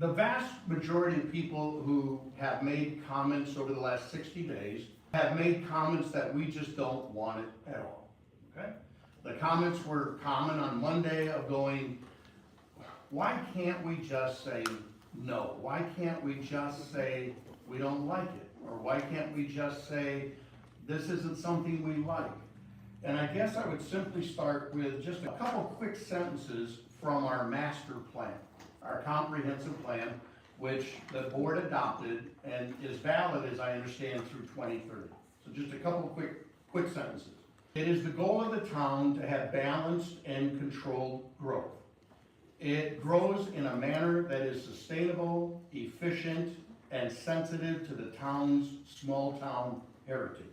The vast majority of people who have made comments over the last 60 days have made comments that we just don't want it at all, okay? The comments were common on Monday of going, why can't we just say no? Why can't we just say we don't like it? Or why can't we just say this isn't something we like? And I guess I would simply start with just a couple quick sentences from our master plan, our comprehensive plan, which the board adopted and is valid, as I understand, through 2030. So just a couple quick sentences. It is the goal of the town to have balanced and controlled growth. It grows in a manner that is sustainable, efficient, and sensitive to the town's small town heritage.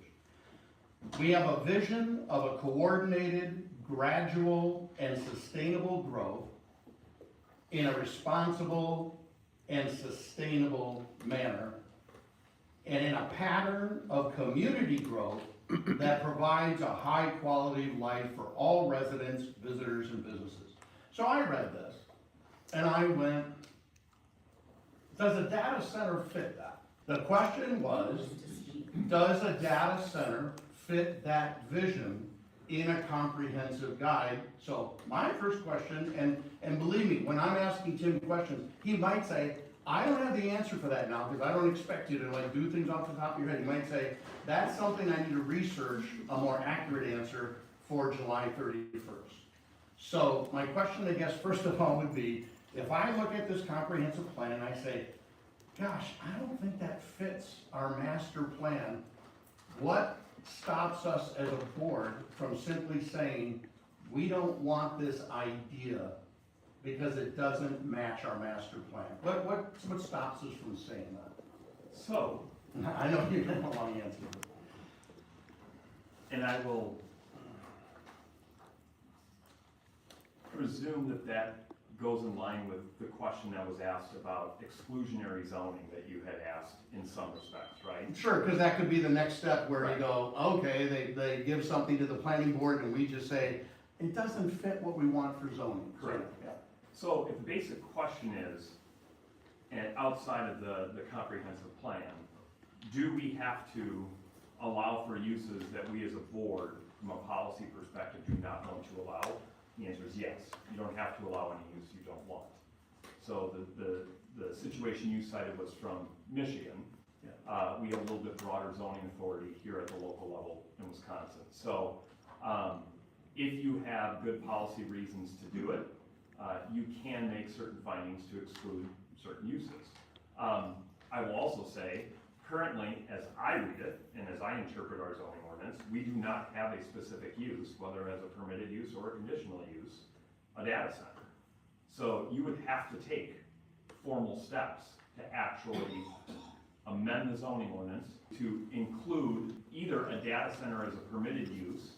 We have a vision of a coordinated, gradual, and sustainable growth in a responsible and sustainable manner, and in a pattern of community growth that provides a high quality of life for all residents, visitors, and businesses. So I read this, and I went, does a data center fit that? The question was, does a data center fit that vision in a comprehensive guide? So my first question, and believe me, when I'm asking Tim questions, he might say, I don't have the answer for that now, because I don't expect you to like do things off the top of your head. He might say, that's something I need to research a more accurate answer for July 31st. So my question, I guess, first of all would be, if I look at this comprehensive plan and I say, gosh, I don't think that fits our master plan, what stops us as a board from simply saying, we don't want this idea because it doesn't match our master plan? What stops us from saying that? So, I know you don't want to answer this. and I will presume that that goes in line with the question that was asked about exclusionary zoning that you had asked in some respects, right? Sure, because that could be the next step where you go, okay, they give something to the planning board and we just say, it doesn't fit what we want for zoning. Correct. Yeah. So if the basic question is, and outside of the comprehensive plan, do we have to allow for uses that we as a board, from a policy perspective, do not want to allow? The answer is yes. You don't have to allow any use you don't want. So the situation you cited was from Michigan. Yeah. We have a little bit broader zoning authority here at the local level in Wisconsin. So if you have good policy reasons to do it, you can make certain findings to exclude certain uses. I will also say, currently, as I read it, and as I interpret our zoning ordinance, we do not have a specific use, whether as a permitted use or a conditional use, a data center. So you would have to take formal steps to actually amend the zoning ordinance to include either a data center as a permitted use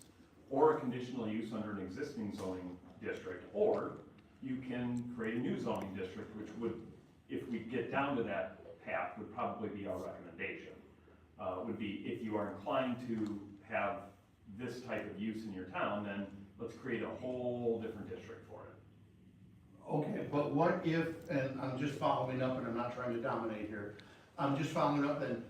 or a conditional use under an existing zoning district, or you can create a new zoning district, which would, if we get down to that path, would probably be our recommendation. Would be, if you are inclined to have this type of use in your town, then let's create a whole different district for it. Okay, but what if, and I'm just following up and I'm not trying to dominate here, I'm just following up then,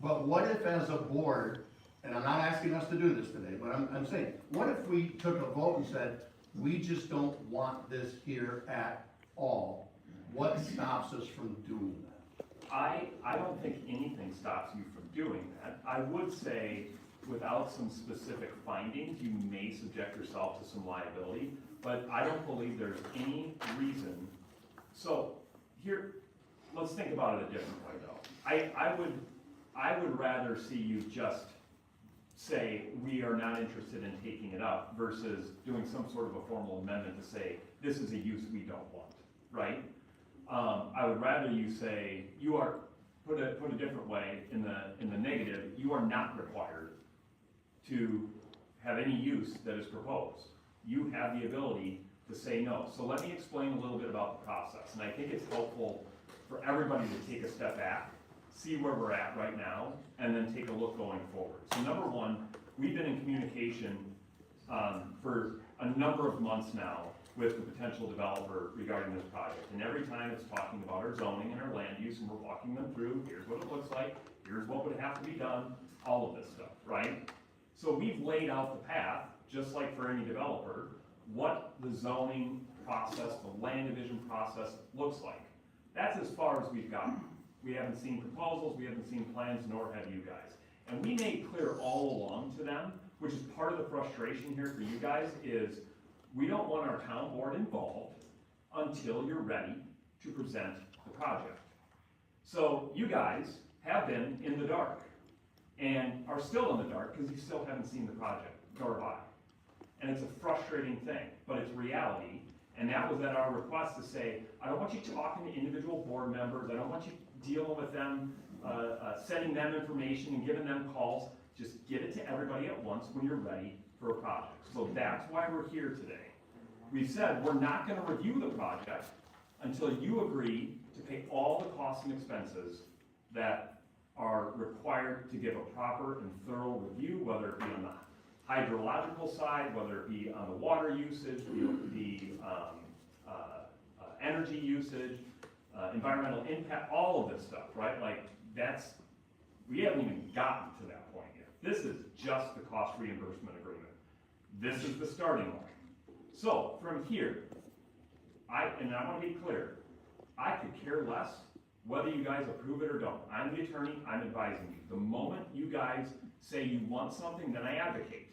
but what if as a board, and I'm not asking us to do this today, but I'm saying, what if we took a vote and said, we just don't want this here at all? What stops us from doing that? I don't think anything stops you from doing that. I would say, without some specific findings, you may subject yourself to some liability, but I don't believe there's any reason. So here, let's think about it a different way though. I would rather see you just say, we are not interested in taking it up, versus doing some sort of a formal amendment to say, this is a use we don't want, right? I would rather you say, you are, put a different way, in the negative, you are not required to have any use that is proposed. You have the ability to say no. So let me explain a little bit about the process, and I think it's helpful for everybody to take a step back, see where we're at right now, and then take a look going forward. So number one, we've been in communication for a number of months now with the potential developer regarding this project. And every time it's talking about our zoning and our land use, and we're walking them through, here's what it looks like, here's what would have to be done, all of this stuff, right? So we've laid out the path, just like for any developer, what the zoning process, the land division process looks like. That's as far as we've gotten. We haven't seen proposals, we haven't seen plans, nor have you guys. And we made clear all along to them, which is part of the frustration here for you guys, is we don't want our town board involved until you're ready to present the project. So you guys have been in the dark and are still in the dark because you still haven't seen the project, nor have I. And it's a frustrating thing, but it's reality. And that was at our request to say, I don't want you talking to individual board members, I don't want you dealing with them, sending them information and giving them calls. Just get it to everybody at once when you're ready for a project. So that's why we're here today. We said we're not gonna review the project until you agree to pay all the costs and expenses that are required to give a proper and thorough review, whether it be on the hydrological side, whether it be on the water usage, the energy usage, environmental impact, all of this stuff, right? Like we haven't even gotten to that point yet. This is just the cost reimbursement agreement. This is the starting line. So from here, I want to be clear, I could care less whether you guys approve it or don't. I'm the attorney, I'm advising you. The moment you guys say you want something, then I advocate.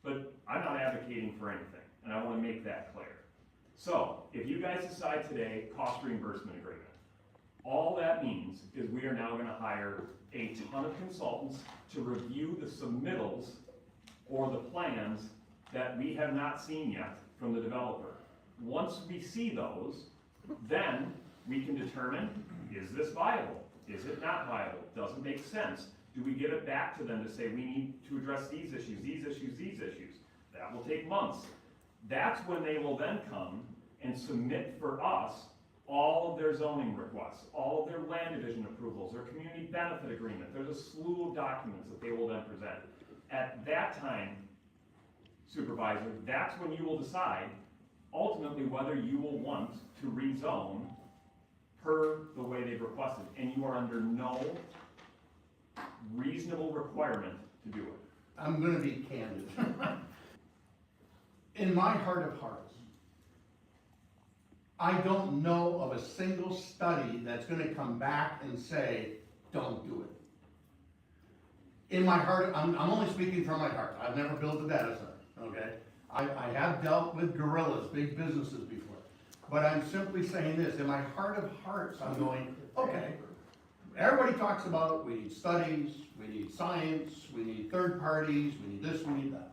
But I'm not advocating for anything, and I want to make that clear. So, if you guys decide today, cost reimbursement agreement, all that means is we are now going to hire a ton of consultants to review the submittals or the plans that we have not seen yet from the developer. Once we see those, then we can determine, is this viable? Is it not viable? Does it make sense? Do we give it back to them to say we need to address these issues, these issues, these issues? That will take months. That's when they will then come and submit for us all of their zoning requests, all of their land division approvals, their community benefit agreement. There's a slew of documents that they will then present. At that time, supervisor, that's when you will decide ultimately whether you will want to rezone per the way they've requested. And you are under no reasonable requirement to do it. I'm gonna be candid. In my heart of hearts, I don't know of a single study that's gonna come back and say, don't do it. In my heart, I'm only speaking from my heart. I've never built a data center, okay? I have dealt with gorillas, big businesses before. But I'm simply saying this, in my heart of hearts, I'm going, okay, everybody talks about we need studies, we need science, we need third parties, we need this, we need that.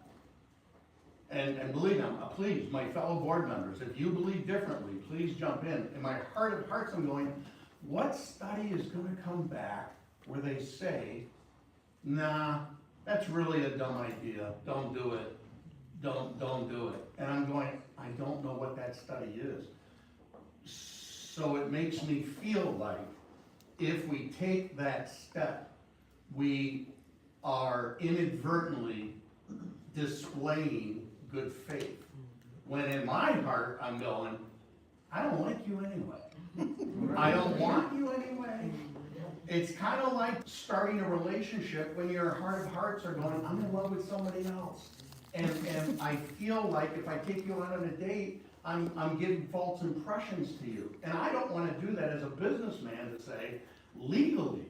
And believe me, please, my fellow board members, if you believe differently, please jump in. In my heart of hearts, I'm going, what study is gonna come back where they say, nah, that's really a dumb idea, don't do it, don't do it. And I'm going, I don't know what that study is. So it makes me feel like if we take that step, we are inadvertently displaying good faith. When in my heart, I'm going, I don't like you anyway. I don't want you anyway. It's kind of like starting a relationship when your heart of hearts are going, I'm in love with somebody else. And I feel like if I take you out on a date, I'm giving false impressions to you. And I don't want to do that as a businessman to say, legally,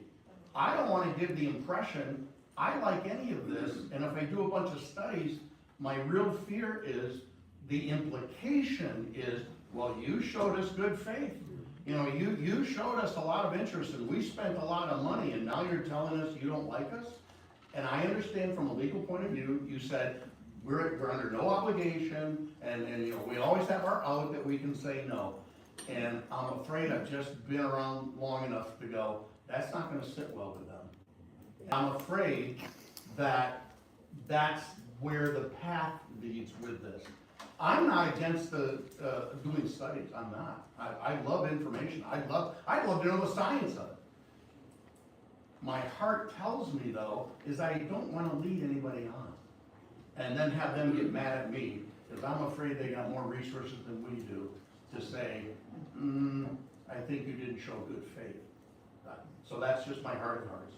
I don't want to give the impression I like any of this, and if I do a bunch of studies, my real fear is the implication is, well, you showed us good faith. You know, you showed us a lot of interest and we spent a lot of money and now you're telling us you don't like us? And I understand from a legal point of view, you said, we're under no obligation and you know, we always have our out that we can say no. And I'm afraid I've just been around long enough to go, that's not gonna sit well with them. I'm afraid that that's where the path leads with this. I'm not against the doing studies, I'm not. I love information, I'd love to know the science of it. My heart tells me though, is I don't wanna lead anybody on. And then have them get mad at me Because I'm afraid they got more resources than we do to say, I think you didn't show good faith. So that's just my heart of hearts.